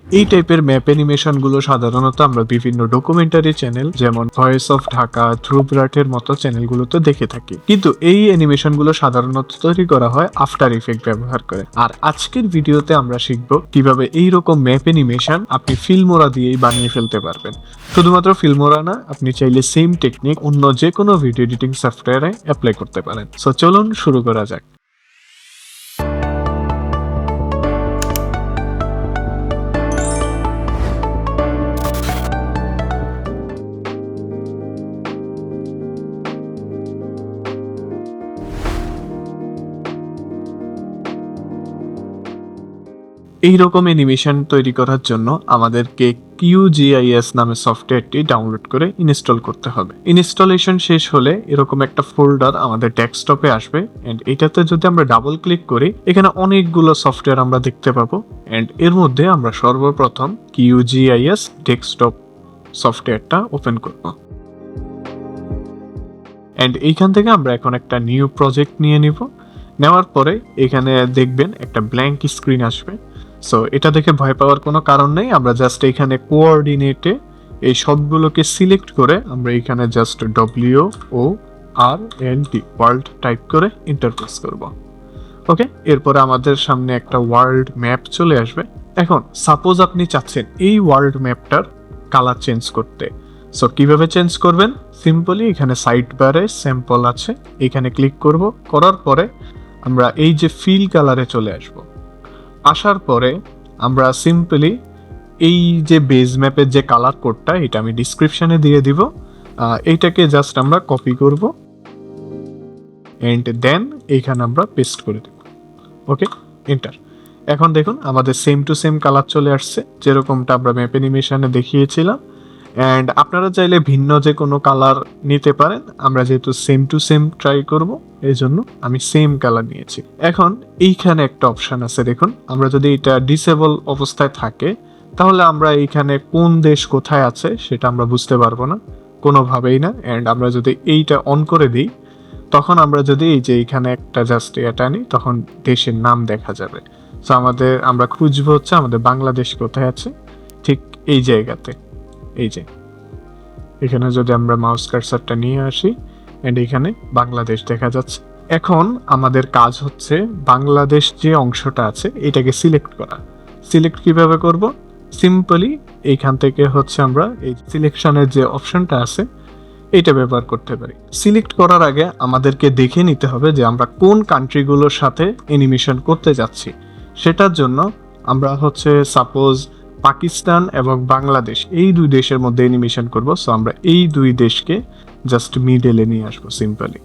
এই টাইপের map animation গুলো সাধারণত আমরা বিভিন্ন ডকুমেন্টারি চ্যানেল যেমন ভয়েস অফ ঢাকা, ধ্রুবরাটের মতো চ্যানেলগুলোতে দেখে থাকি, কিন্তু এই অ্যানিমেশন গুলো সাধারণত তৈরি করা হয় আফটার ইফেক্ট ব্যবহার করে। আর আজকের ভিডিওতে আমরা শিখব কিভাবে এইরকম ম্যাপ অ্যানিমেশন আপনি ফিল্মোরা দিয়েই বানিয়ে ফেলতে পারবেন। শুধুমাত্র ফিল্মোরা না, আপনি চাইলে সেম টেকনিক অন্য যে কোনো ভিডিও এডিটিং সফটওয়্যারে অ্যাপ্লাই করতে পারেন। সো চলুন শুরু করা যাক। এইরকম অ্যানিমেশন তৈরি করার জন্য আমাদেরকে QGIS নামে সফটওয়্যারটি ডাউনলোড করে ইনস্টল করতে হবে। ইনস্টলেশন শেষ হলে এরকম একটা ফোল্ডার আমাদের ডেস্কটপে আসবে, এন্ড এটাতে যদি আমরা ডাবল ক্লিক করি এখানে অনেকগুলো সফটওয়্যার আমরা দেখতে পাবো। এন্ড এর মধ্যে আমরা সর্বপ্রথম QGIS ডেস্কটপ সফটওয়্যারটা ওপেন করব। এন্ড এইখান থেকে আমরা এখন একটা নিউ প্রজেক্ট নিয়ে নিব। নেওয়ার পরে এখানে দেখবেন একটা ব্ল্যাঙ্ক স্ক্রিন আসবে। সো এটা দেখে ভয় পাওয়ার কোনো কারণ নেই, আমরা জাস্ট এখানে কোঅর্ডিনেটে এই সবগুলোকে সিলেক্ট করে আমরা এখানে জাস্ট WORLD ওয়ার্ল্ড টাইপ করে ইন্টারপ্রেস করব। ওকে, এরপরে আমাদের সামনে একটা ওয়ার্ল্ড ম্যাপ চলে আসবে। এখন সাপোজ আপনি চাচ্ছেন এই ওয়ার্ল্ড ম্যাপটার কালার চেঞ্জ করতে। সো কিভাবে চেঞ্জ করবেন? সিম্পলি এখানে সাইড বারে স্যাম্পল আছে, এখানে ক্লিক করব। করার পরে আমরা এই যে ফিল কালারে চলে আসব। আসার পরে আমরা সিম্পলি এই যে বেজ ম্যাপের যে কালার কোডটা, এটা আমি ডিসক্রিপশনে দিয়ে দিব, এইটাকে জাস্ট আমরা কপি করব এন্ড দেন এইখানে আমরা পেস্ট করে দেব। ওকে, এন্টার। এখন দেখুন আমাদের সেম টু সেম কালার চলে আসছে, যেরকমটা আমরা ম্যাপ অ্যানিমেশনে দেখিয়েছিলাম। অ্যান্ড আপনারা চাইলে ভিন্ন যে কোনো কালার নিতে পারেন, আমরা যেহেতু সেম টু সেম ট্রাই করব এই জন্য আমি সেম কালার নিয়েছি। এখন এইখানে একটা অপশান আছে, দেখুন আমরা যদি এটা ডিসেবল অবস্থায় থাকে তাহলে আমরা এইখানে কোন দেশ কোথায় আছে সেটা আমরা বুঝতে পারবো না, কোনোভাবেই না। অ্যান্ড আমরা যদি এইটা অন করে দিই তখন আমরা যদি এই যে এইখানে একটা জাস্ট এটা নিই তখন দেশের নাম দেখা যাবে। সো আমরা খুঁজবো হচ্ছে আমাদের বাংলাদেশ কোথায় আছে, ঠিক এই জায়গাতে। এই যে এখানে যদি আমরা মাউস কার্সারটা নিয়ে আসি এন্ড এখানে বাংলাদেশ দেখা যাচ্ছে। এখন আমাদের কাজ হচ্ছে বাংলাদেশ যে অংশটা আছে এটাকে সিলেক্ট করা। সিলেক্ট কিভাবে করব? সিম্পলি এইখান থেকে হচ্ছে আমরা এই সিলেকশনের যে অপশনটা আছে এটা ব্যবহার করতে পারি। সিলেক্ট করার আগে আমাদেরকে দেখে নিতে হবে যে আমরা কোন কান্ট্রিগুলোর সাথে অ্যানিমেশন করতে যাচ্ছি। সেটার জন্য আমরা হচ্ছে সাপোজ পাকিস্তান এবং বাংলাদেশ এই দুই দেশের মধ্যে অ্যানিমেশন করব। সো আমরা এই দুই দেশকে জাস্ট মিডলে নিয়ে আসবো সিম্পলি।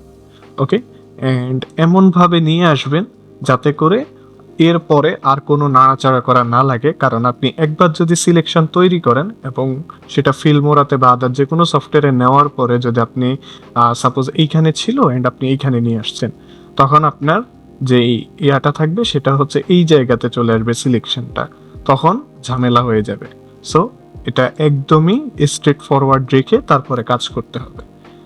ওকে, অ্যান্ড এমনভাবে নিয়ে আসবেন যাতে করে এরপরে আর কোনো নাড়াচাড়া করা না লাগে, কারণ আপনি একবার যদি সিলেকশন তৈরি করেন এবং সেটা ফিল্মোরাতে বা আদার যে কোনো সফটওয়্যারে নেওয়ার পরে যদি আপনি সাপোজ এইখানে ছিল অ্যান্ড আপনি এইখানে নিয়ে আসছেন, তখন আপনার যে ইয়াটা থাকবে সেটা হচ্ছে এই জায়গাতে চলে আসবে সিলেকশনটা, তখন ঝামেলা হয়ে যাবে। সো এটা একদমই স্ট্রেট ফরওয়ার্ড রেখে তারপরে কাজ করতে হবে।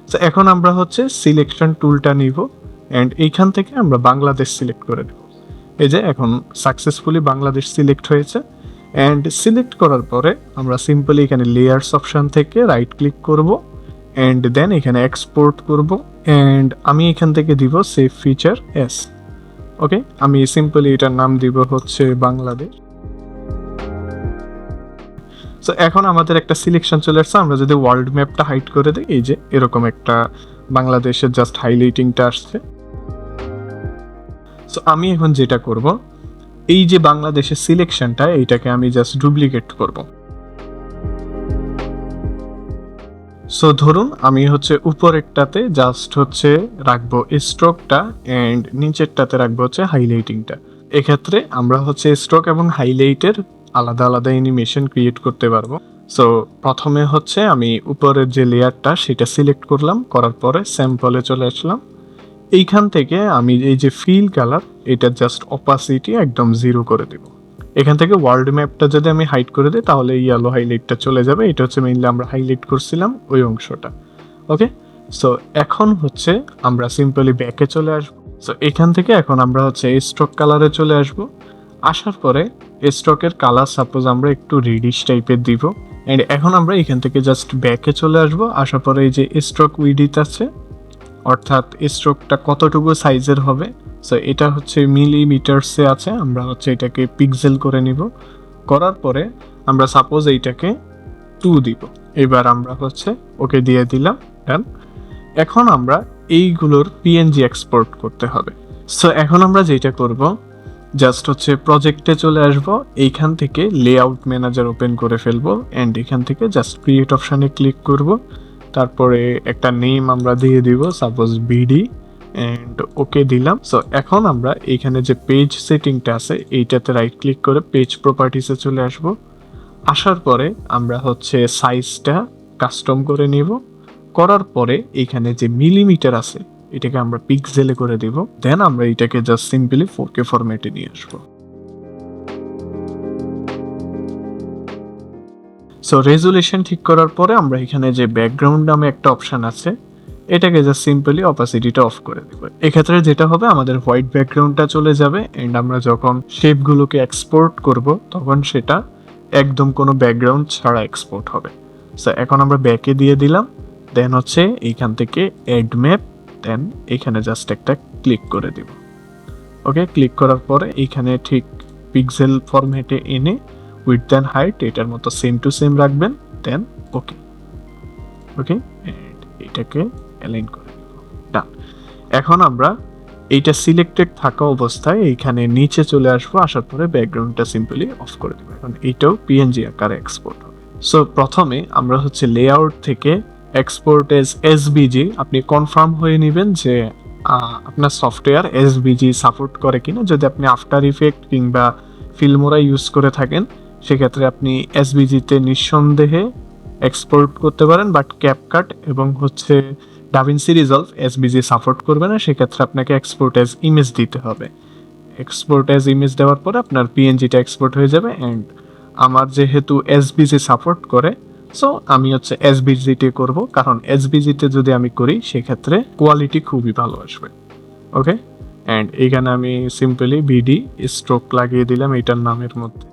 সো এখন আমরা হচ্ছে সিলেকশন টুলটা নিব অ্যান্ড এইখান থেকে আমরা বাংলাদেশ সিলেক্ট করে দেব। এই যে এখন সাকসেসফুলি বাংলাদেশ সিলেক্ট হয়েছে। অ্যান্ড সিলেক্ট করার পরে আমরা সিম্পলি এখানে লেয়ার্স অপশন থেকে রাইট ক্লিক করব অ্যান্ড দেন এখানে এক্সপোর্ট করব। অ্যান্ড আমি এখান থেকে দিব সেভ ফিচার এস। ওকে, আমি সিম্পলি এটার নাম দিব হচ্ছে বাংলাদেশ। সো এখন আমাদের একটা সিলেকশন চলে আসছে। আমরা যদি ওয়ার্ল্ড ম্যাপটা হাইড করে দিই, এই যে এরকম একটা বাংলাদেশের জাস্ট হাইলাইটিংটা আসছে। সো আমি এখন যেটা করব, এই যে বাংলাদেশের সিলেকশনটা এইটাকে আমি জাস্ট ডুপ্লিকেট করব। সো ধরুন আমি হচ্ছে উপরেরটাতে জাস্ট হচ্ছে রাখবো স্ট্রোকটা অ্যান্ড নিচেরটাতে রাখবো হচ্ছে হাইলাইটিংটা। এক্ষেত্রে আমরা হচ্ছে স্ট্রোক এবং হাইলাইটের আলাদা আলাদা অ্যানিমেশন ক্রিয়েট করতে পারবো। সো প্রথমে হচ্ছে আমি উপরের যে লেয়ারটা সেটা সিলেক্ট করলাম, করার পরে স্যাম্পলে চলে আসলাম। এইখান থেকে আমি এই যে ফিল কালার এটা জাস্ট অপাসিটি একদম 0 করে দেব। এখান থেকে ওয়ার্ল্ড ম্যাপটা যদি আমি হাইড করে দিই তাহলে ইয়েলো হাইলাইটটা চলে যাবে। এটা হচ্ছে মেইনলি আমরা হাইলাইট করছিলাম ওই অংশটা। ওকে, সো এখন হচ্ছে আমরা সিম্পলি ব্যাকে চলে আসবো। সো এখান থেকে এখন আমরা হচ্ছে স্ট্রোক কালারে চলে আসবো। আসার পরে স্ট্রোকের কালার সাপোজ আমরা একটু রেডিশ টাইপের দিব। অ্যান্ড এখন আমরা এখান থেকে জাস্ট ব্যাকে চলে আসবো। আসার পরে এই যে স্ট্রোক উইডথ আছে, অর্থাৎ স্ট্রোকটা কতটুকু সাইজের হবে, সো এটা হচ্ছে মিলিমিটারসে আছে, আমরা হচ্ছে এটাকে পিক্সেল করে নিব। করার পরে আমরা সাপোজ এইটাকে 2 দিব। এবার আমরা হচ্ছে ওকে দিয়ে দিলাম, ডান। এখন আমরা এইগুলোর পিএনজি এক্সপোর্ট করতে হবে। সো এখন আমরা যেটা করব, জাস্ট হচ্ছে প্রজেক্টে চলে আসব, এইখান থেকে লেআউট ম্যানেজার ওপেন করে ফেলবো অ্যান্ড এখান থেকে জাস্ট ক্রিয়েট অপশানে ক্লিক করব। তারপরে একটা নেম আমরা দিয়ে দিব, সাপোজ বিডি, অ্যান্ড ওকে দিলাম। সো এখন আমরা এইখানে যে পেজ সেটিংটা আছে এইটাতে রাইট ক্লিক করে পেজ প্রপার্টিসে চলে আসব। আসার পরে আমরা হচ্ছে সাইজটা কাস্টম করে নিব। করার পরে এইখানে যে মিলিমিটার আছে এটাকে আমরা পিক্সেলে করে দিব। দেন আমরা এটাকে জাস্ট সিম্পলি 4K ফরম্যাটে নিয়ে আসবো। সো রেজুলেশন ঠিক করার পরে আমরা এখানে যে ব্যাকগ্রাউন্ড নামে একটা অপশন আছে এটাকে জাস্ট সিম্পলি অপাসিটিটা অফ করে দেব। এক্ষেত্রে যেটা হবে, আমাদের হোয়াইট ব্যাকগ্রাউন্ডটা চলে যাবে এন্ড আমরা যখন শেপগুলোকে এক্সপোর্ট করব তখন সেটা একদম কোনো ব্যাকগ্রাউন্ড ছাড়া এক্সপোর্ট হবে। সো এখন আমরা ব্যাকে দিয়ে দিলাম, দেন হচ্ছে এইখান থেকে অ্যাড ম্যাপ, দেন এখানে জাস্ট একটা ক্লিক করে দিব। ওকে, ক্লিক করার পরে এইখানে ঠিক পিক্সেল ফরম্যাটে এনে উইডথ অ্যান্ড হাইট এটার মতো সেম টু সেম রাখবেন, দেন ওকে। ওকে, এন্ড এটাকে অ্যালাইন করে দিব, ডান। এখন আমরা এইটা সিলেক্টেড থাকা অবস্থায় এইখানে নিচে চলে আসবো। আসার পরে ব্যাকগ্রাউন্ডটা সিম্পলি অফ করে দেবো। এখন এইটাও পিএনজি আকারে এক্সপোর্ট হবে। সো প্রথমে আমরা হচ্ছে লেআউট থেকে এক্সপোর্ট এজ এসবিজি আপনি কনফার্ম হয়ে নেবেন যে আপনার সফটওয়্যার এসবিজি সাপোর্ট করে কিনা। যদি আপনি আফটার ইফেক্ট কিংবা ফিল্মোরা ইউজ করে থাকেন সেক্ষেত্রে আপনি এসবিজিতে নিঃসন্দেহে এক্সপোর্ট করতে পারেন, বাট ক্যাপকাট এবং হচ্ছে ডাভিনসি রিজলভ এসবিজি সাপোর্ট করবে না, সেক্ষেত্রে আপনাকে এক্সপোর্ট এজ ইমেজ দিতে হবে। এক্সপোর্ট এজ ইমেজ দেওয়ার পরে আপনার পিএনজিটা এক্সপোর্ট হয়ে যাবে। অ্যান্ড আমার যেহেতু এসবিজি সাপোর্ট করে, সো আমি হচ্ছে এসবিজিতে করব, কারণ এসবিজিতে যদি আমি করি সেক্ষেত্রে কোয়ালিটি খুবই ভালো আসবে। ওকে, অ্যান্ড এইখানে আমি সিম্পলি বিডি স্ট্রোক লাগিয়ে দিলাম এটার নামের মধ্যে।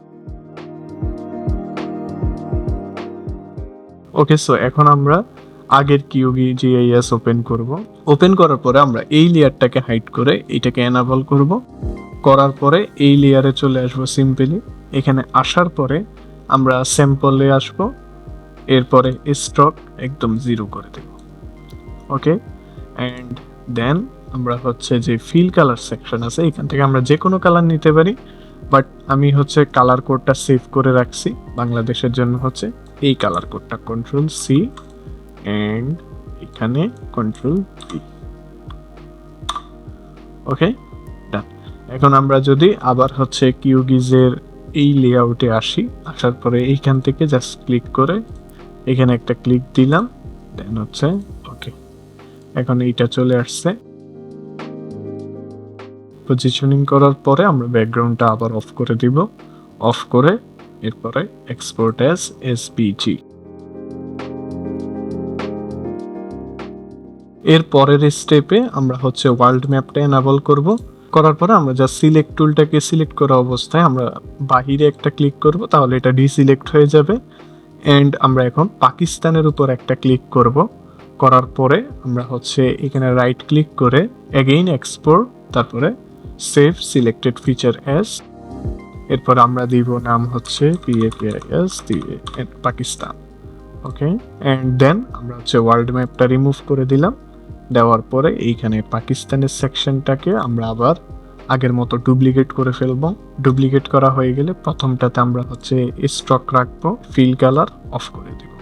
ওকে, সো এখন আমরা আগের কিউবি জিআইএস ওপেন করব। ওপেন করার পরে আমরা এই লেয়ারটাকে হাইড করে এটাকে এনাবল করব। করার পরে এই লেয়ারে চলে আসবো সিম্পলি। এখানে আসার পরে আমরা স্যাম্পলে আসব, এরপরে স্ট্রোক একদম 0 করে দেব। ওকে, অ্যান্ড দেন আমরা হচ্ছে যে ফিল কালার সেকশন আছে এখান থেকে আমরা যে কোনো কালার নিতে পারি, বাট আমি হচ্ছে কালার কোডটা সেভ করে রাখছি বাংলাদেশের জন্য হচ্ছে এই কালার কোডটা, কন্ট্রোল সি অ্যান্ড এখানে কন্ট্রোল ভি। ওকে, ডান। এখন আমরা যদি আবার হচ্ছে কিউগিজের এই লেআউটে আসি, আসার পরে এইখান থেকে জাস্ট ক্লিক করে এখানে একটা ক্লিক দিলাম, দেন হচ্ছে ওকে। এখন এইটা চলে আসছে। পজিশনিং করার পরে আমরা ব্যাকগ্রাউন্ডটা আবার অফ করে দিব। অফ করে এরপরে এক্সপোর্ট অ্যাজ এসপিজি। এর পরের স্টেপে আমরা হচ্ছে ওয়ার্ল্ড ম্যাপটা এনাবল করব। করার পরে আমরা জাস্ট সিলেক্ট টুলটাকে সিলেক্ট করা অবস্থায় আমরা বাহিরে একটা ক্লিক করব, তাহলে এটা ডিসিলেক্ট হয়ে যাবে। এন্ড আমরা এখন পাকিস্তানের উপর একটা ক্লিক করব। করার পরে আমরা হচ্ছে এখানে রাইট ক্লিক করে এগেইন এক্সপোর্ট, তারপরে সেভ সিলেক্টেড ফিচার অ্যাজ, এরপর আমরা দিব নাম হচ্ছে PAPIS Pakistan. Okay, and then আমরা হচ্ছে ওয়ার্ল্ড ম্যাপটা রিমুভ করে দিলাম। দেওয়ার পরে এইখানে পাকিস্তানের সেকশনটাকে আমরা আবার আগের মতো ডুপ্লিকেট করে ফেলবো। ডুপ্লিকেট করা হয়ে গেলে প্রথমটাতে আমরা হচ্ছে স্ট্রোক রাখবো, ফিল কালার অফ করে দিব।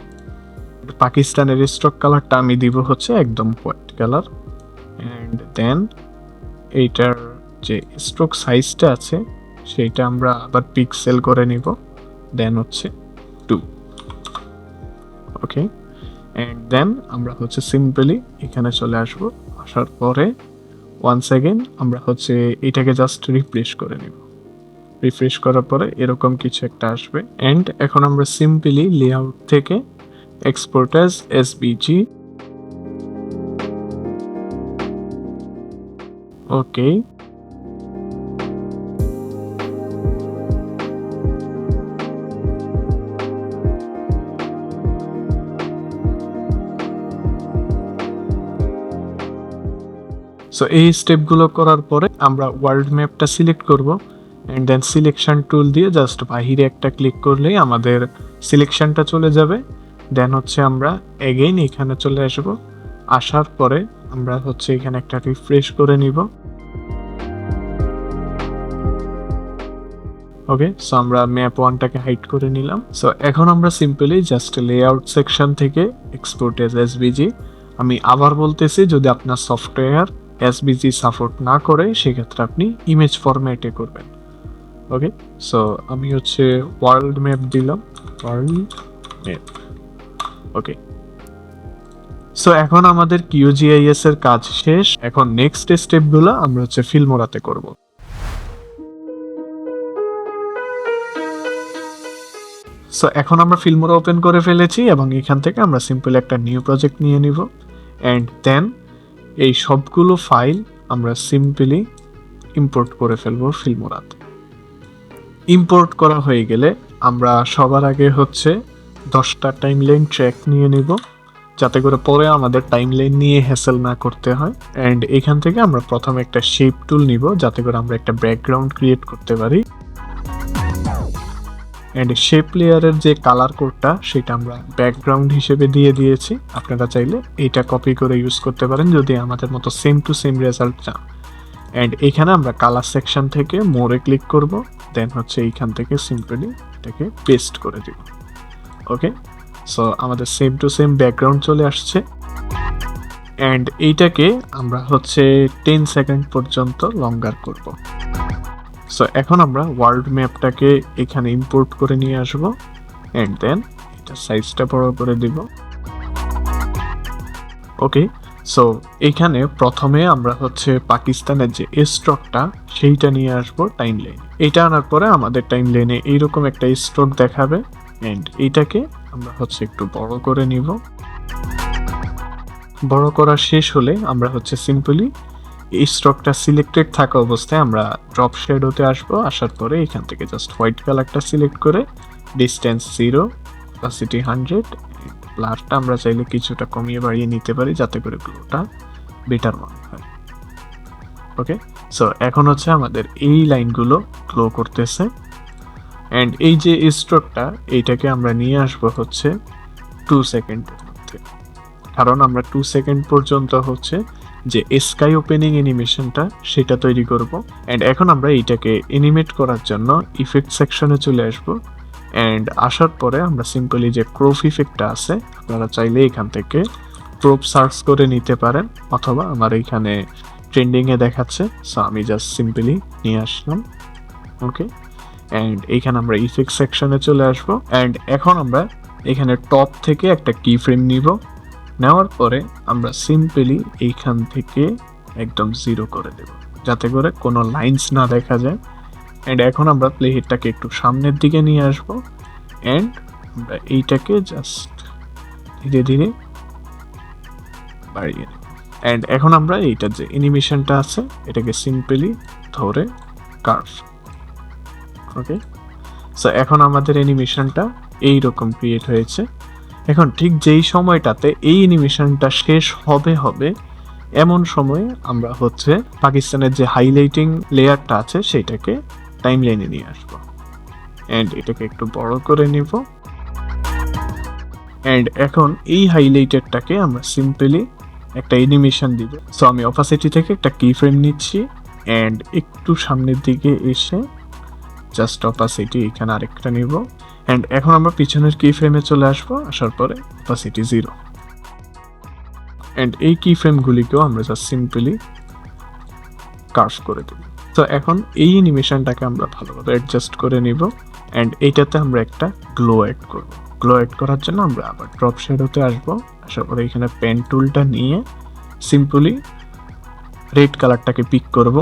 পাকিস্তানের স্ট্রোক কালারটা আমি দিব হচ্ছে একদম হোয়াইট কালার। অ্যান্ড দেন এইটার যে স্ট্রোক সাইজটা আছে সেইটা আমরা আবার পিক্সেল করে নিব, দেন হচ্ছে 2। ওকে, অ্যান্ড দেন আমরা হচ্ছে সিম্পলি এখানে চলে আসব। আসার পরে ওয়ান্স অ্যাগেন আমরা হচ্ছে এটাকে জাস্ট রিফ্রেশ করে নিব। রিফ্রেশ করার পরে এরকম কিছু একটা আসবে। অ্যান্ড এখন আমরা সিম্পলি লেআউট থেকে এক্সপোর্ট অ্যাজ এসবিজি। ওকে, সো এই স্টেপগুলো করার পরে আমরা ওয়ার্ল্ড ম্যাপটা সিলেক্ট করব অ্যান্ড দেন সিলেকশন টুল দিয়ে জাস্ট বাহিরে একটা ক্লিক করলেই আমাদের সিলেকশনটা চলে যাবে। দেন হচ্ছে আমরা এগেইন এখানে চলে আসব, আসার পরে আমরা হচ্ছে এখানে একটা রিফ্রেশ করে নিব। ওকে, সো আমরা ম্যাপ 1টাকে হাইড করে নিলাম। সো এখন আমরা সিম্পলি জাস্ট লেআউট সেকশন থেকে এক্সপোর্ট এজ এসভিজি, আমি আবার বলতেছি যদি আপনার সফটওয়্যার এসভিজি সাপোর্ট না করে সেক্ষেত্রে আপনি ইমেজ ফরম্যাটে করবেন। ওকে, সো আমি হচ্ছে ওয়ার্ল্ড ম্যাপ দিলাম, ওয়ার্ল্ড ম্যাপ। ওকে, সো এখন আমাদের কিউজিআইএস এর কাজ শেষ। এখন নেক্সট স্টেপগুলো আমরা হচ্ছে ফিল্মোরাতে করব। সো এখন আমরা ফিল্মোরা ওপেন করে ফেলেছি এবং এখান থেকে আমরা সিম্পল একটা নিউ প্রজেক্ট নিয়ে নিব অ্যান্ড দেন এই সবগুলো ফাইল আমরা সিম্পলি ইম্পোর্ট করে ফেলবো ফিল্মোরাতে। ইম্পোর্ট করা হয়ে গেলে আমরা সবার আগে হচ্ছে 10টা টাইমলাইন ট্র্যাক নিয়ে নিব যাতে করে পরে আমাদের টাইমলাইন নিয়ে হ্যাসেল না করতে হয়। অ্যান্ড এখান থেকে আমরা প্রথমে একটা শেপ টুল নিব যাতে করে আমরা একটা ব্যাকগ্রাউন্ড ক্রিয়েট করতে পারি। অ্যান্ড শেপ লেয়ারের যে কালার কোডটা সেটা আমরা ব্যাকগ্রাউন্ড হিসেবে দিয়ে দিয়েছি, আপনারা চাইলে এটা কপি করে ইউজ করতে পারেন যদি আমাদের মতো সেম টু সেম রেজাল্ট চান। অ্যান্ড এখানে আমরা কালার সেকশন থেকে মোরে ক্লিক করব, দেন হচ্ছে এইখান থেকে সিম্পলি এটাকে পেস্ট করে দিব। ওকে, সো আমাদের সেম টু সেম ব্যাকগ্রাউন্ড চলে আসছে অ্যান্ড এইটাকে আমরা হচ্ছে 10 সেকেন্ড পর্যন্ত লঙ্গার করব। সো এখন আমরা ওয়ার্ল্ড ম্যাপটাকে এখানে ইম্পোর্ট করে নিয়ে আসব অ্যান্ড দেন এটা সাইজটা বড় করে দিব। ওকে, সো এইখানে প্রথমে আমরা হচ্ছে পাকিস্তানের যে স্ট্রোকটা সেইটা নিয়ে আসবো টাইমলাইনে। এটা আনার পরে আমাদের টাইমলাইনে এইরকম একটা স্ট্রোক দেখাবে অ্যান্ড এইটাকে আমরা হচ্ছে একটু বড় করে নিব। বড় করা শেষ হলে আমরা হচ্ছে সিম্পলি এই স্ট্রোকটা সিলেক্টেড থাকা অবস্থায় আমরা ড্রপ শ্যাডোতে আসবো। আসার পরে এখান থেকে জাস্ট হোয়াইট কালারটা সিলেক্ট করে ডিস্টেন্স 0, অপাসিটি 100, ব্লারটা আমরা চাইলে কিছুটা কমিয়ে বাড়িয়ে নিতে পারি যাতে করে গ্লোটা বেটার মনে হয়। ওকে, সো এখন হচ্ছে আমাদের এই লাইনগুলো গ্লো করতেছে অ্যান্ড এই যে স্ট্রোকটা এইটাকে আমরা নিয়ে আসবো হচ্ছে 2 সেকেন্ডের মধ্যে, কারণ আমরা 2 সেকেন্ড পর্যন্ত হচ্ছে যে স্কাই ওপেনিং অ্যানিমেশনটা সেটা তৈরি করব। অ্যান্ড এখন আমরা এইটাকে অ্যানিমেট করার জন্য ইফেক্ট সেকশনে চলে আসবো অ্যান্ড আসার পরে আমরা সিম্পলি যে ক্রপ ইফেক্টটা আছে আপনারা চাইলে এখান থেকে ক্রপ সার্চ করে নিতে পারেন অথবা আমার এইখানে ট্রেন্ডিংয়ে দেখাচ্ছে, সো আমি জাস্ট সিম্পলি নিয়ে আসলাম। ওকে, অ্যান্ড এইখানে আমরা ইফেক্ট সেকশনে চলে আসবো অ্যান্ড এখন আমরা এখানে টপ থেকে একটা কি ফ্রেম নিব। নেওয়ার পরে আমরা সিম্পলি এইখান থেকে একদম 0 করে দেব যাতে করে কোনো লাইন্স না দেখা যায়। অ্যান্ড এখন আমরা প্লে হেডটাকে একটু সামনের দিকে নিয়ে আসবো অ্যান্ড আমরা এইটাকে জাস্ট ধীরে ধীরে বাড়িয়ে নেব। অ্যান্ড এখন আমরা এইটার যে অ্যানিমেশনটা আছে এটাকে সিম্পলি ধরে কার্ভ। ওকে, সো এখন আমাদের অ্যানিমেশনটা এইরকম ক্রিয়েট হয়েছে। এখন ঠিক যেই সময়টাতে এই অ্যানিমেশনটা শেষ হবে এমন সময়ে আমরা হচ্ছে পাকিস্তানের যে হাইলাইটিং লেয়ারটা আছে সেটাকে টাইমলাইনে নিয়ে আসবো অ্যান্ড এটাকে একটু বড় করে নিব অ্যান্ড এখন এই হাইলাইটেডটাকে আমরা সিম্পলি একটা অ্যানিমেশন দিব। সো আমি অপাসিটি থেকে একটা কি ফ্রেম নিচ্ছি অ্যান্ড একটু সামনের দিকে এসে জাস্ট অপাসিটি এখানে আরেকটা নিব অ্যান্ড এখন আমরা পিছনের কি ফ্রেমে চলে আসবো। আসার পরে অপাসিটি 0 অ্যান্ড এই কি ফ্রেমগুলিকেও আমরা জাস্ট সিম্পলি কার্ভ করে দেব। তো এখন এই অ্যানিমেশনটাকে আমরা ভালোভাবে অ্যাডজাস্ট করে নিব অ্যান্ড এইটাতে আমরা একটা গ্লো অ্যাড করব। গ্লো অ্যাড করার জন্য আমরা আবার ড্রপ শ্যাডোতে আসবো। আসার পরে এখানে পেন টুলটা নিয়ে সিম্পলি রেড কালারটাকে পিক করব।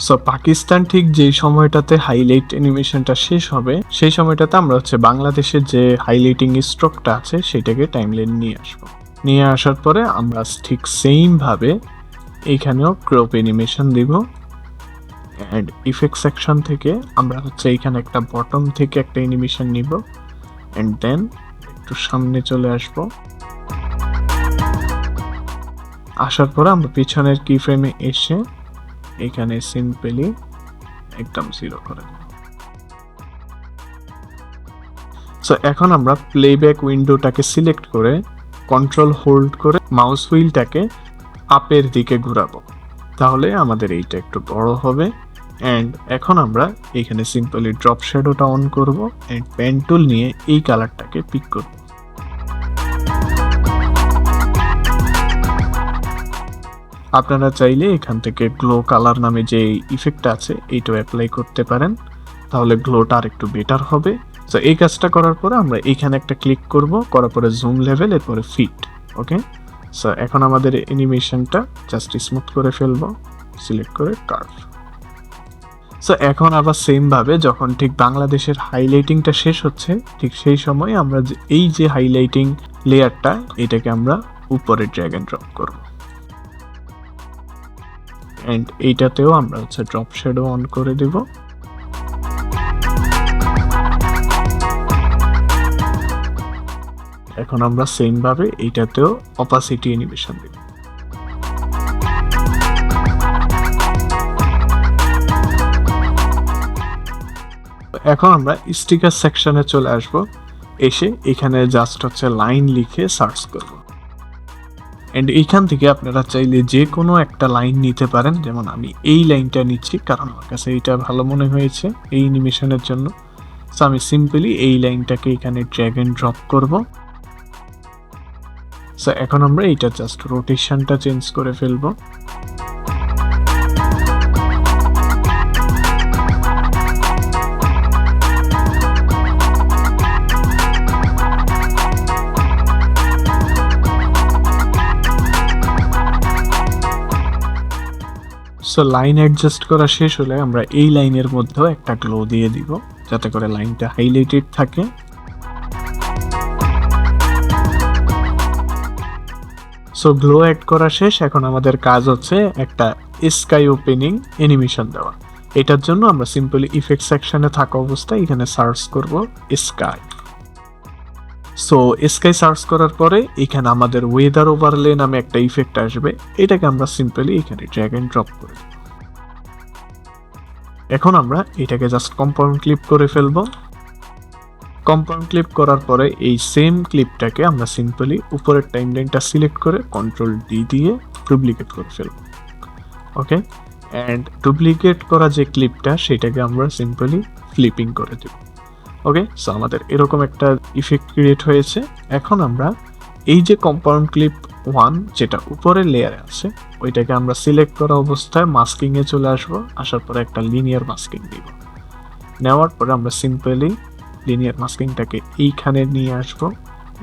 সো পাকিস্তান ঠিক যেই সময়টাতে হাইলাইট অ্যানিমেশনটা শেষ হবে সেই সময়টাতে আমরা হচ্ছে বাংলাদেশের যে হাইলাইটিং স্ট্রোকটা আছে সেটাকে টাইমলাইন নিয়ে আসবো। নিয়ে আসার পরে আমরা ঠিক সেম ভাবে এইখানেও ক্রপ অ্যানিমেশন দিব অ্যান্ড ইফেক্ট সেকশন থেকে আমরা হচ্ছে এইখানে একটা বটম থেকে একটা অ্যানিমেশন নিব অ্যান্ড দেন একটু সামনে চলে আসবো আসার পরে আমরা পিছনের কি ফ্রেমে এসে এখানে সিম্পলি একদম 0 করে দেব। সো এখন আমরা প্লেব্যাক উইন্ডোটাকে সিলেক্ট করে কন্ট্রোল হোল্ড করে মাউস হুইলটাকে আপের দিকে ঘোরাবো, তাহলে আমাদের এইটা একটু বড় হবে। অ্যান্ড এখন আমরা এখানে সিম্পলি ড্রপ শ্যাডোটা অন করব অ্যান্ড পেন টুল নিয়ে এই কালারটাকে পিক করব। আপনারা চাইলে এখান থেকে গ্লো কালার নামে যে ইফেক্টটা আছে এইটাও অ্যাপ্লাই করতে পারেন, তাহলে গ্লোটা আর একটু বেটার হবে। সো এই কাজটা করার পরে আমরা এইখানে একটা ক্লিক করব, করার পরে জুম লেভেল, এরপরে ফিট। ওকে, সো এখন আমাদের অ্যানিমেশনটা জাস্ট স্মুথ করে ফেলবো, সিলেক্ট করে কার্ভ। সো এখন আবার সেম ভাবে যখন ঠিক বাংলাদেশের হাইলাইটিংটা শেষ হচ্ছে, ঠিক সেই সময় আমরা এই যে হাইলাইটিং লেয়ারটা এটাকে আমরা উপরে ড্র্যাগ এন্ড ড্রপ করব। এন্ড এইটাতেও আমরা ড্রপ শ্যাডো অন করে দেব। এখন আমরা সেম ভাবে এইটাতেও অপাসিটি অ্যানিমেশন দেব। এখন আমরা স্টিকার সেকশনে চলে আসব, এসে এখানে জাস্ট লাইন লিখে সার্চ করব। এন্ড এইখান থেকে আপনারা চাইলে যে কোনো একটা লাইন নিতে পারেন, যেমন আমি এই লাইনটা নিচ্ছি কারণ আমার কাছে এইটা ভালো মনে হয়েছে এই অ্যানিমেশনের জন্য। সো আমি সিম্পলি এই লাইনটাকে এখানে ড্র্যাগ এন্ড ড্রপ করব। সো এখন আমরা এইটা জাস্ট রোটেশনটা চেঞ্জ করে ফেলবো। সো লাইন অ্যাডজাস্ট করা শেষ হলে আমরা এই লাইনের মধ্যেও একটা গ্লো দিয়ে দিব, যাতে করে লাইনটা হাইলাইটেড থাকে। সো গ্লো অ্যাড করা শেষ, এখন আমাদের কাজ হচ্ছে একটা স্কাই ওপেনিং অ্যানিমেশন দেওয়া। এটার জন্য আমরা সিম্পলি ইফেক্ট সেকশনে থাকা অবস্থায় এখানে সার্চ করব স্কাই। সো স্কাই সার্চ করার পরে এখানে আমাদের ওয়েদার ওভারলে নামে একটা ইফেক্ট আসবে, এটাকে আমরা সিম্পলি এখানে ড্র্যাগ এন্ড ড্রপ করে দেব। এখন আমরা এটাকে জাস্ট কম্পাউন্ড ক্লিপ করে ফেলবো। কম্পাউন্ড ক্লিপ করার পরে এই সেম ক্লিপটাকে আমরা সিম্পলি উপরের টাইমলাইনটা সিলেক্ট করে কন্ট্রোল ডি দিয়ে ডুপ্লিকেট করে ফেলবো। ওকে, অ্যান্ড ডুপ্লিকেট করা যে ক্লিপটা সেটাকে আমরা সিম্পলি ফ্লিপিং করে দেব। ওকে, সো আমাদের এরকম একটা ইফেক্ট ক্রিয়েট হয়েছে। এখন আমরা এই যে কম্পাউন্ড ক্লিপ 1 যেটা উপরের লেয়ারে আছে ওইটাকে আমরা সিলেক্ট করা অবস্থায় মাস্কিং এ চলে আসবো, আসার পরে একটা লিনিয়ার মাস্কিং দিব। নেওয়ার পরে আমরা সিম্পলি লিনিয়ার মাস্কিংটাকে এইখানে নিয়ে আসবো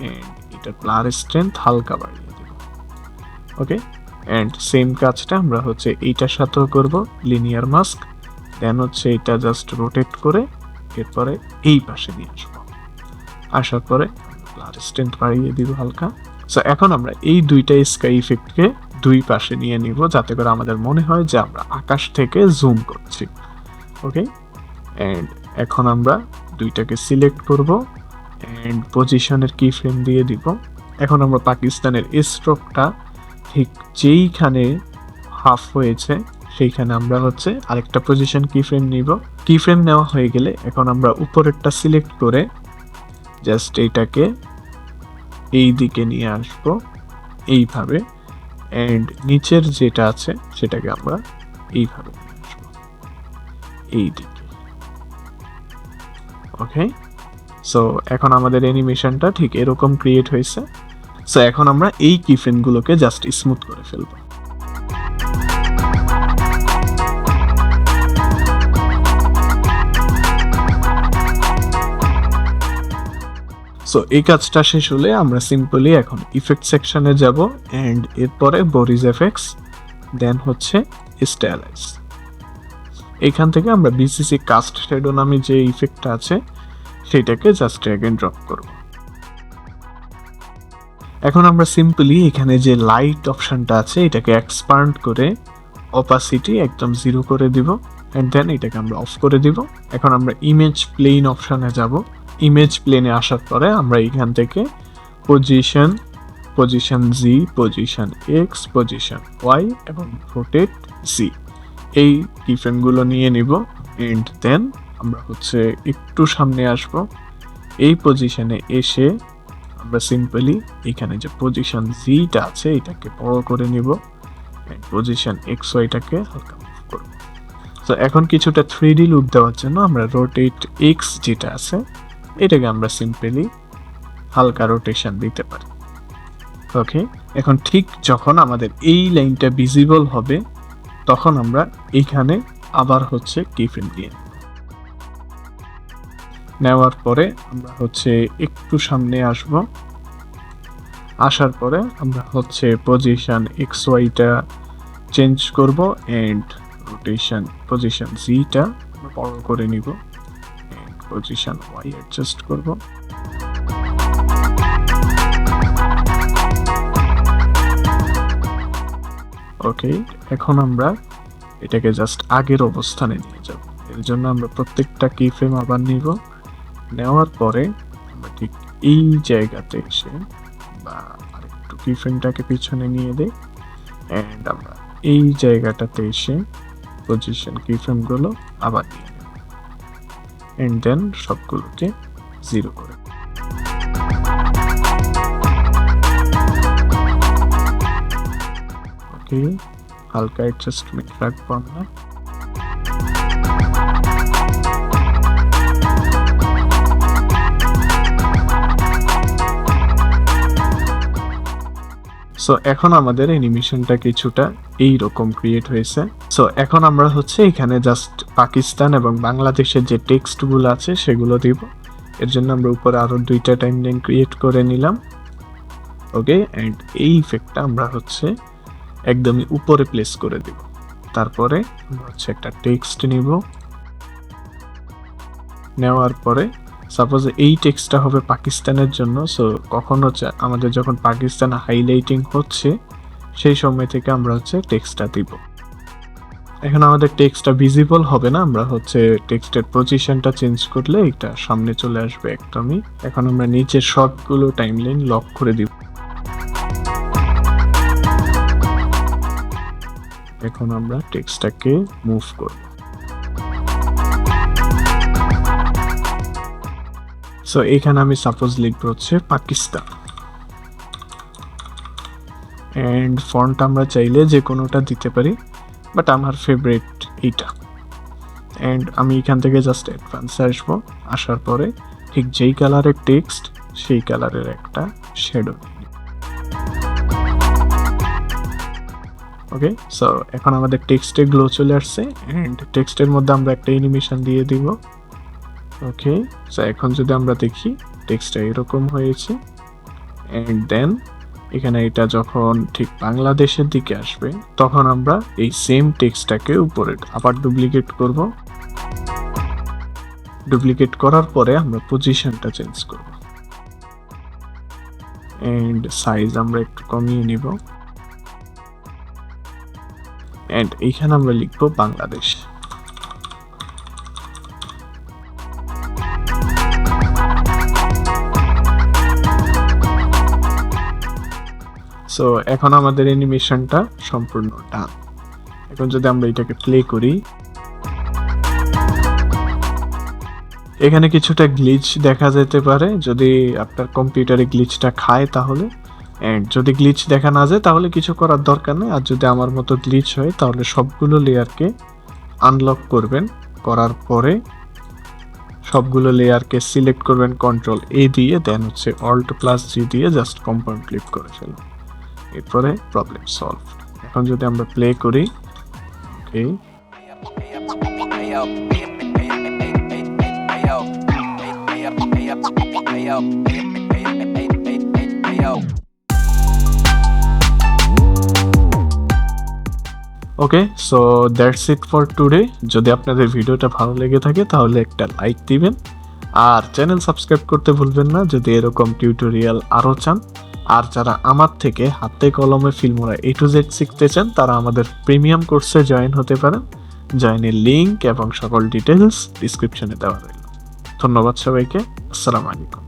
এন্ড এটার ব্লার স্ট্রেংথ হালকা বাড়িয়ে দেব। ওকে, এন্ড সেম কাজটা আমরা এইটার সাথেও করব, লিনিয়ার মাস্ক, দেন এটা জাস্ট রোটেট করে এরপরে এই পাশে নিয়ে আসবো। আসার পরে ব্লার স্ট্রেংথ বাড়িয়ে দিব হালকা। সো এখন আমরা এই দুইটা স্কাই ইফেক্টকে দুই পাশে নিয়ে নিব, যাতে করে আমাদের মনে হয় যে আমরা আকাশ থেকে জুম করছি। ওকে, এন্ড এখন আমরা দুইটাকে সিলেক্ট করব এন্ড পজিশনের কি ফ্রেম দিয়ে দিব। এখন আমরা পাকিস্তানের স্ট্রোকটা ঠিক যেইখানে হাফ হয়েছে সেইখানে আমরা আরেকটা পজিশন কি ফ্রেম নিব। কি ফ্রেম নেওয়া হয়ে গেলে এখন আমরা উপরেরটা সিলেক্ট করে জাস্ট এইটাকে এই দিকে নিয়ে আসবো এইভাবে, এন্ড নিচের যেটা আছে সেটাকে আমরা এইভাবে নিয়ে আসবো এই দিকে। ওকে, সো এখন আমাদের অ্যানিমেশনটা ঠিক এরকম ক্রিয়েট হয়েছে। সো এখন আমরা এই কিফ্রেমগুলোকে জাস্ট স্মুথ করে ফেলবো। সো এই কাজটা শেষ হলে আমরা সিম্পলি এখন ইফেক্ট সেকশনে যাব এন্ড এরপরে বডিজ এফেক্টস, দেন স্টাইলাইজ। এখান থেকে আমরা বিসিসি কাস্ট শ্যাডো নামে যে ইফেক্টটা আছে সেটাকে জাস্ট ড্র্যাগ এন্ড ড্রপ করব। এখন আমরা সিম্পলি এখানে যে লাইট অপশনটা আছে এটাকে এক্সপান্ড করে অপাসিটি একদম 0 করে দিব এন্ড দেন এটাকে আমরা অফ করে দিব। এখন আমরা ইমেজ প্লেন অপশনে যাব। ইমেজ প্লেনে আসার পরে আমরা এখান থেকে পজিশন পজিশন জি, পজিশন এক্স, পজিশন ওয়াই এবং রোটেট জি, এই কিফ্রেমগুলো নিয়ে নিব। এন্ড দেন আমরা হচ্ছে একটু সামনে আসব, এই পজিশনে এসে আমরা সিম্পলি এখানে যে পজিশন জিটা আছে এটাকে বড় করে নিব, পজিশন এক্স ওয়াইটাকে হালকা মুভ করব। তো এখন কিছুটা 3D লুক দেওয়ার জন্য আমরা রোটেট এক্স যেটা আছে এটাকে আমরা সিম্পলি হালকা রোটেশন দিতে পারি। ওকে, এখন ঠিক যখন আমাদের এই লাইনটা ভিজিবল হবে তখন আমরা এইখানে আবার হচ্ছে কিফ্রেম দিয়ে নেওয়ার পরে আমরা হচ্ছে একটু সামনে আসব, আসার পরে আমরা হচ্ছে পজিশন এক্স ওয়াইটা চেঞ্জ করব এন্ড পজিশন জিটা বড় করে নিব, এন্ড পজিশন ওয়াই অ্যাডজাস্ট করব। ওকে, এখন আমরা এটাকে জাস্ট আগের অবস্থানে নিয়ে যাব। এর জন্য আমরা প্রত্যেকটা কি ফ্রেম আবার নিব, নেওয়ার পরে আমরা ঠিক এই জায়গাতে এসে বা আরেকটু কি ফ্রেমটাকে পিছনে নিয়ে দেই, এন্ড আমরা এই জায়গাটাতে এসে পজিশন কি ফ্রেমগুলো আবার নিয়ে নেব, এন্ড দেন সবগুলোকে 0 করে। ওকে, হালকা অ্যাডজাস্টমেন্ট রাখবো আমরা। সো এখন আমাদের অ্যানিমেশনটা কিছুটা এই রকম ক্রিয়েট হয়েছে। সো এখন আমরা হচ্ছে এখানে জাস্ট পাকিস্তান এবং বাংলাদেশের যে টেক্সটগুলো আছে সেগুলো দিব। এর জন্য আমরা উপরে আরো 2টা টাইমলাইন ক্রিয়েট করে নিলাম। ওকে, এন্ড এই ইফেক্টটা আমরা হচ্ছে একদমই উপরে প্লেস করে দিব। তারপরে আমরা হচ্ছে একটা টেক্সট নিব, নেওয়ার পরে সাপোজ এই টেক্সটটা হবে পাকিস্তানের জন্য। সো কখন হচ্ছে আমাদের যখন পাকিস্তান হাইলাইটিং হচ্ছে সেই সময় থেকে আমরা হচ্ছে টেক্সটটা দিব। এখন আমাদের টেক্সটটা ভিজিবল হবে না, আমরা হচ্ছে টেক্সটের পজিশনটা চেঞ্জ করলে এটা সামনে চলে আসবে একদমই। এখন আমরা নিচের সবগুলো টাইমলাইন লক করে দিব। এখন আমরা টেক্সটটাকে মুভ করব। সো এখানে আমি সাপোজ লিখবো হচ্ছে পাকিস্তান, এন্ড ফন্ট আমরা চাইলে যে কোনোটা দিতে পারি, বাট আমার ফেভারিট এইটা। এন্ড আমি এখান থেকে জাস্ট অ্যাডভান্সে আসবো, আসার পরে ঠিক যেই কালারের টেক্সট সেই কালারের একটা শ্যাডো। ওকে, সো এখন আমাদের টেক্সটে গ্লো চলে আসছে, এন্ড টেক্সটের মধ্যে আমরা একটা অ্যানিমেশন দিয়ে দিব। ওকে, সো এখন যদি আমরা দেখি টেক্সটটা এরকম হয়েছে, এন্ড দেন এখানে এটা যখন ঠিক বাংলাদেশের দিকে আসবে তখন আমরা এই সেম টেক্সটটাকে উপরে আবার ডুপ্লিকেট করব। ডুপ্লিকেট করার পরে আমরা পজিশনটা চেঞ্জ করব, এন্ড সাইজ আমরা একটু কমিয়ে নিব, এন্ড এইখানে আমরা লিখব বাংলাদেশ। সো এখন আমাদের অ্যানিমেশনটা সম্পূর্ণ ডান। এখন যদি আমরা এটাকে প্লে করি, এখানে কিছুটা গ্লিচ দেখা যেতে পারে। যদি আপনার কম্পিউটারে গ্লিচটা খায় তাহলে, এন্ড যদি গ্লিচ দেখা না যায় তাহলে কিছু করার দরকার নেই। আর যদি আমার মতো গ্লিচ হয় তাহলে সবগুলো লেয়ারকে আনলক করবেন, করার পরে সবগুলো লেয়ারকে সিলেক্ট করবেন কন্ট্রোল এ দিয়ে, দেন হচ্ছে Alt+G দিয়ে জাস্ট কম্পাউন্ড ক্লিক করে ফেলুন, এরপরে প্রবলেম সলভ। এখন যদি আমরা প্লে করি, okay, okay, so that's it for today. যদি আপনাদের ভিডিওটা ভালো লেগে থাকে তাহলে একটা লাইক দিবেন, আর চ্যানেল সাবস্ক্রাইব করতে ভুলবেন না যদি এরকম টিউটোরিয়াল আরও চান। আর যারা আমার থেকে হাতে কলমে ফিল্মোরা A to Z শিখতে চান তারা আমাদের প্রিমিয়াম কোর্সে জয়েন হতে পারেন। জয়েনের লিঙ্ক এবং সকল ডিটেলস ডিসক্রিপশনে দেওয়া রইল। ধন্যবাদ সবাইকে, আসসালামু আলাইকুম।